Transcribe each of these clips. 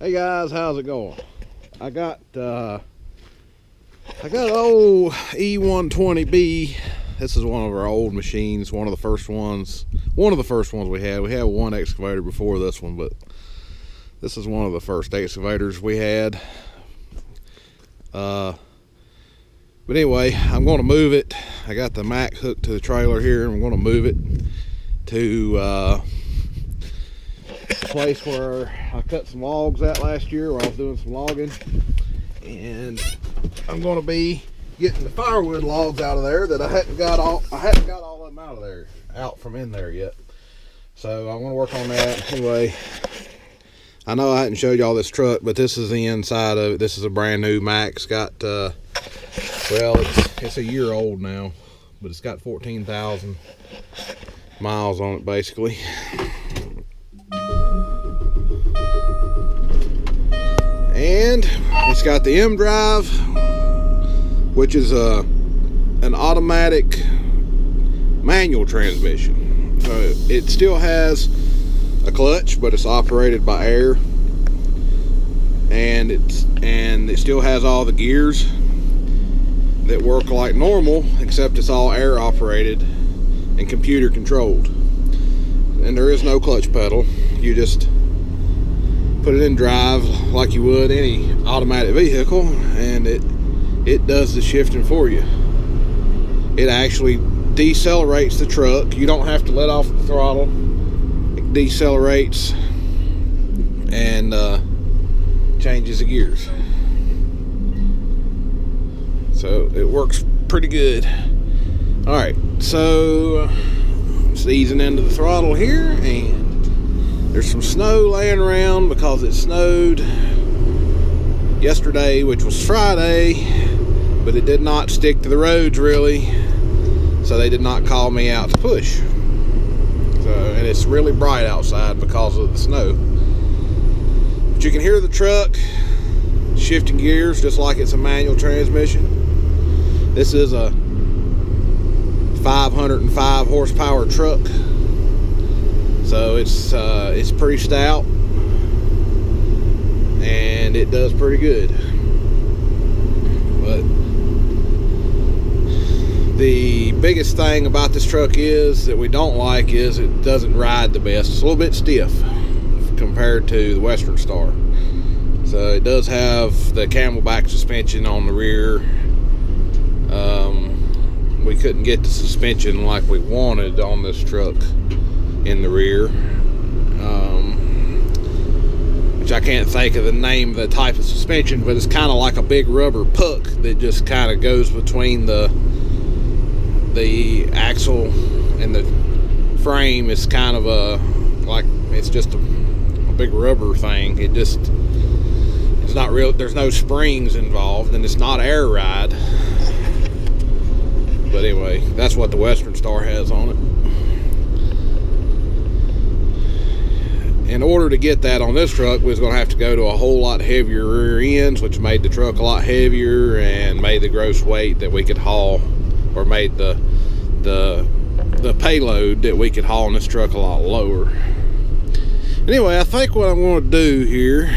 Hey guys, how's it going? I got an old E120B. This is one of our old machines, one of the first ones we had. We had one excavator before this one, but this is one of the first excavators we had. But anyway, I'm going to move it. I got the Mack hooked to the trailer here, and I'm going to move it to a place where I cut some logs out last year where I was doing some logging, and I'm going to be getting the firewood logs out of there that I hadn't got all of them out from in there yet. So I'm going to work on that. Anyway, I know I hadn't showed y'all this truck, but this is the inside of it. This is a brand new Mack. It's got well, it's a year old now, but it's got 14,000 miles on it basically. And it's got the M drive, which is an automatic manual transmission. So it still has a clutch, but it's operated by air, and it still has all the gears that work like normal, except it's all air operated and computer controlled. And there is no clutch pedal. You just put it in drive like you would any automatic vehicle, and it does the shifting for you. It actually decelerates the truck. You don't have to let off the throttle. It decelerates and changes the gears. So it works pretty good. Alright, so just easing into the throttle here, and there's some snow laying around because it snowed yesterday, which was Friday, but it did not stick to the roads really, so they did not call me out to push. So, and it's really bright outside because of the snow. But you can hear the truck shifting gears just like it's a manual transmission. This is a 505 horsepower truck. So it's pretty stout, and it does pretty good. But the biggest thing about this truck is that we don't like is it doesn't ride the best. It's a little bit stiff compared to the Western Star. So it does have the camelback suspension on the rear. We couldn't get the suspension like we wanted on this truck in the rear, which I can't think of the name of the type of suspension, but it's kind of like a big rubber puck that just kind of goes between the axle and the frame. It's kind of it's just a big rubber thing. It's not real. There's no springs involved, and it's not air ride. But anyway, that's what the Western Star has on it. In order to get that on this truck, we was going to have to go to a whole lot heavier rear ends, which made the truck a lot heavier and made the gross weight that we could haul, or made the payload that we could haul in this truck a lot lower. Anyway, I think what I'm going to do here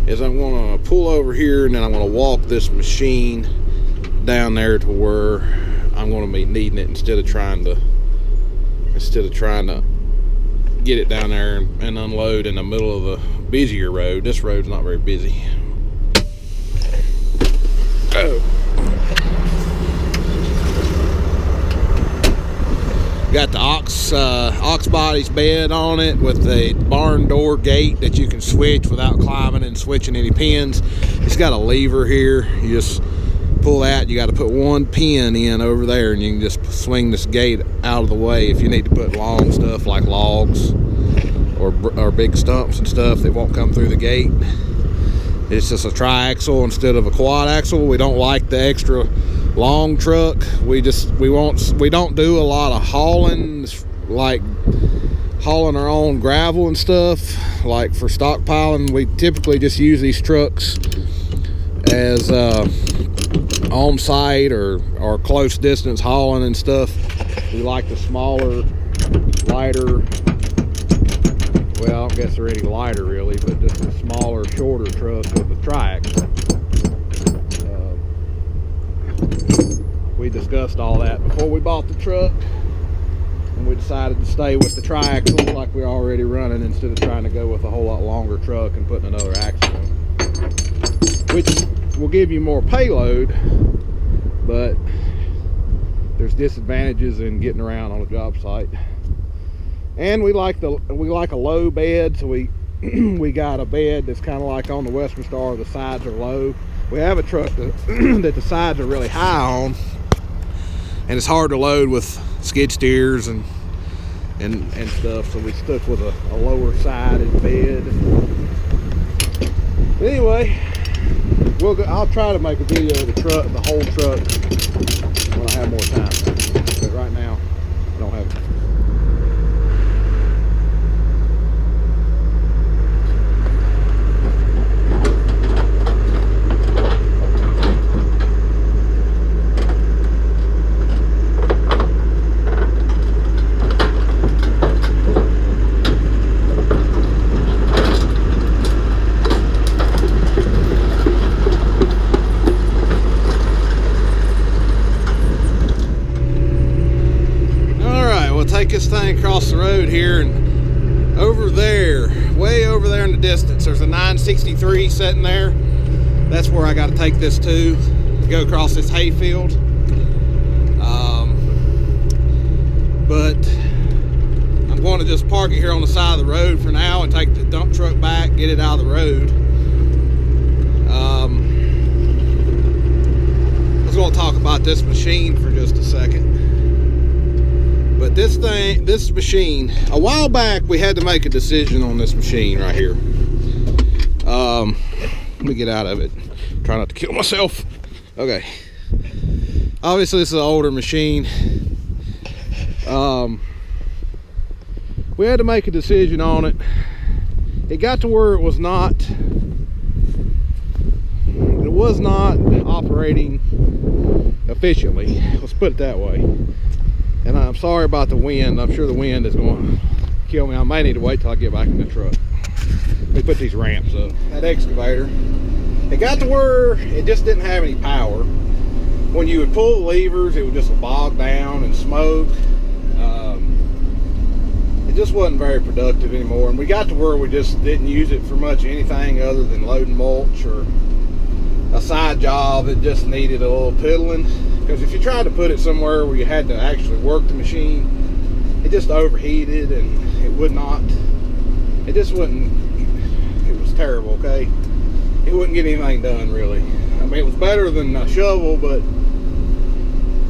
is I'm going to pull over here, and then I'm going to walk this machine down there to where I'm going to be needing it instead of trying to get it down there and unload in the middle of the busier road. This road's not very busy. Oh. Got the ox bodies bed on it with a barn door gate that you can switch without climbing and switching any pins. It's got a lever here. You just pull that. You got to put one pin in over there, and you can just swing this gate out of the way if you need to put long stuff like logs or big stumps and stuff that won't come through the gate. It's just a tri-axle instead of a quad axle. We don't like the extra long truck. We don't do a lot of hauling, like hauling our own gravel and stuff, like for stockpiling. We typically just use these trucks as on site or close distance hauling and stuff. We like the smaller, lighter, well, I don't guess they're any lighter really, but just a smaller, shorter truck with a tri-axle. We discussed all that before we bought the truck, and we decided to stay with the tri-axle like we're already running instead of trying to go with a whole lot longer truck and putting another axle on, which will give you more payload, but there's disadvantages in getting around on a job site. And we like a low bed, so we got a bed that's kind of like on the Western Star, the sides are low. We have a truck that the sides are really high on, and it's hard to load with skid steers and stuff, so we stuck with a lower sided bed. But anyway, I'll try to make a video of the truck, the whole truck, when I have more time. But right now, I don't have time. Take this thing across the road here, and over there, way over there in the distance, there's a 963 sitting there. That's where I got to take this to go across this hayfield. But I'm going to just park it here on the side of the road for now and take the dump truck back, get it out of the road. I was going to talk about this machine for just a second. But this machine, a while back we had to make a decision on this machine right here. Let me get out of it. Try not to kill myself. Okay. Obviously this is an older machine. We had to make a decision on it. It got to where it was not operating efficiently. Let's put it that way. And I'm sorry about the wind. I'm sure the wind is going to kill me. I may need to wait till I get back in the truck. Let me put these ramps up. That excavator, it got to where it just didn't have any power. When you would pull the levers, it would just bog down and smoke. It just wasn't very productive anymore. And we got to where we just didn't use it for much anything other than loading mulch or a side job that just needed a little piddling. Because if you tried to put it somewhere where you had to actually work the machine, it just overheated and it would not, it just wouldn't, it was terrible, okay? It wouldn't get anything done really. I mean, it was better than a shovel, but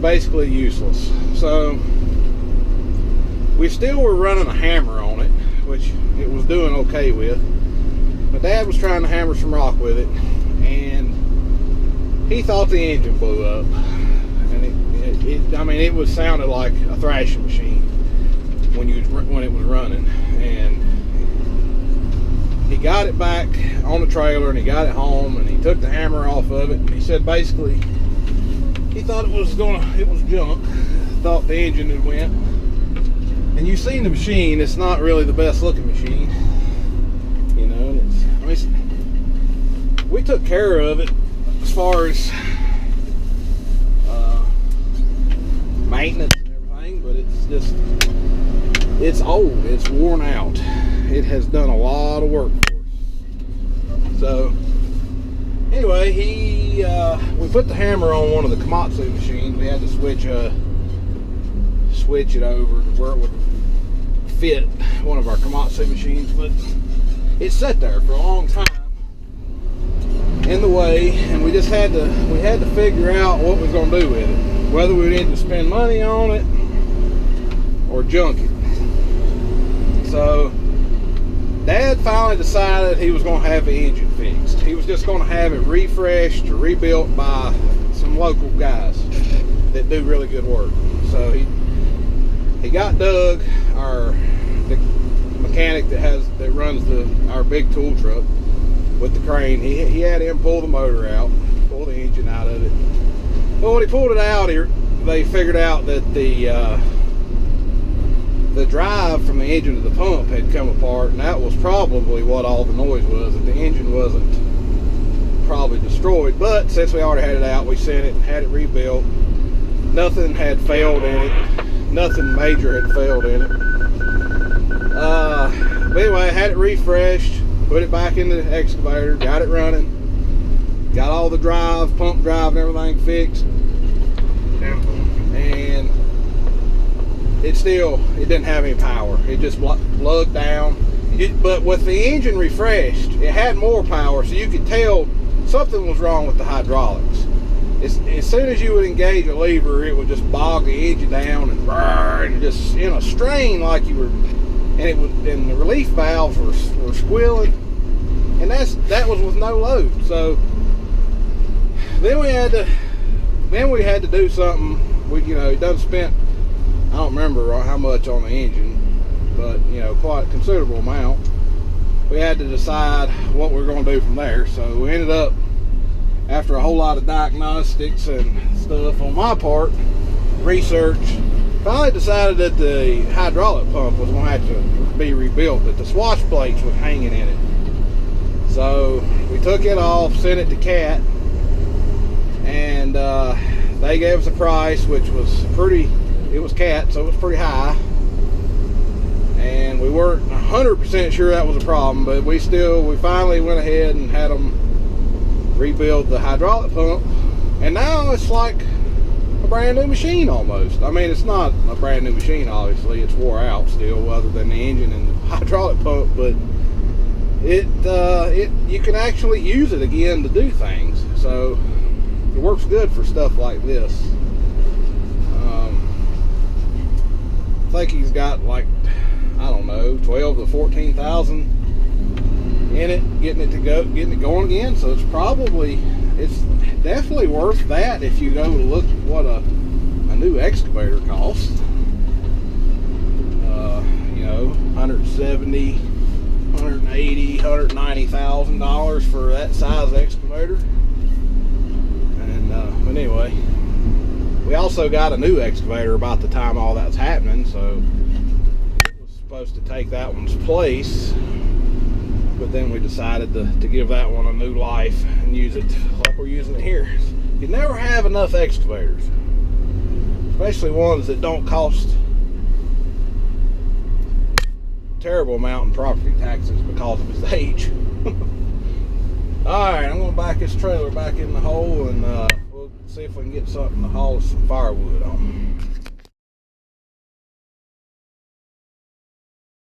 basically useless. So we still were running a hammer on it, which it was doing okay with. My dad was trying to hammer some rock with it, and he thought the engine blew up. I mean, it was sounded like a thrashing machine when it was running. And he got it back on the trailer and he got it home and he took the hammer off of it, and he said basically he thought it was junk. Thought the engine had went. And you've seen the machine. It's not really the best looking machine, you know. And we took care of it as far as maintenance and everything, but it's old, it's worn out. It has done a lot of work for us. So anyway, we put the hammer on one of the Komatsu machines. We had to switch it over to where it would fit one of our Komatsu machines, but it sat there for a long time in the way, and we had to figure out what we was going to do with it. Whether we need to spend money on it or junk it. So Dad finally decided he was going to have the engine fixed. He was just going to have it refreshed or rebuilt by some local guys that do really good work. So he got Doug, the mechanic that runs our big tool truck with the crane. He had him pull the motor out, pull the engine out of it. But when he pulled it out, they figured out that the the drive from the engine to the pump had come apart, and that was probably what all the noise was, that the engine wasn't probably destroyed. But since we already had it out, we sent it and had it rebuilt. Nothing had failed in it. Nothing major had failed in it. But anyway, I had it refreshed, put it back in the excavator, got it running, got all the drive, pump drive and everything fixed. And it didn't have any power. It just plugged down. But with the engine refreshed, it had more power, so you could tell something was wrong with the hydraulics. As soon as you would engage a lever, it would just bog the engine down and burn, and just in a strain like you were, and the relief valves were squealing, and that was with no load. So then we had to do something. It done spent, I don't remember how much on the engine, but quite a considerable amount. We had to decide what we were going to do from there. So we ended up, after a whole lot of diagnostics and stuff on my part, research, finally decided that the hydraulic pump was going to have to be rebuilt, that the swash plates were hanging in it. So we took it off, sent it to CAT, and they gave us a price, which was it was CAT, so it was pretty high. And we weren't 100% sure that was a problem, but we finally went ahead and had them rebuild the hydraulic pump, and now it's like a brand new machine almost. I mean, it's not a brand new machine, obviously, it's wore out still, other than the engine and the hydraulic pump, but you can actually use it again to do things. So it works good for stuff like this. I think he's got, like, I don't know, 12 to 14,000 in it, getting it going again. So it's definitely worth that if you go to look at what a new excavator costs. 170, 180, $190,000 for that size excavator. And but anyway, we also got a new excavator about the time all that's happening, so it was supposed to take that one's place, but then we decided to give that one a new life and use it like we're using it here. You never have enough excavators, especially ones that don't cost a terrible amount in property taxes because of its age. Alright, I'm going to back this trailer back in the hole, and we'll see if we can get something to haul some firewood on.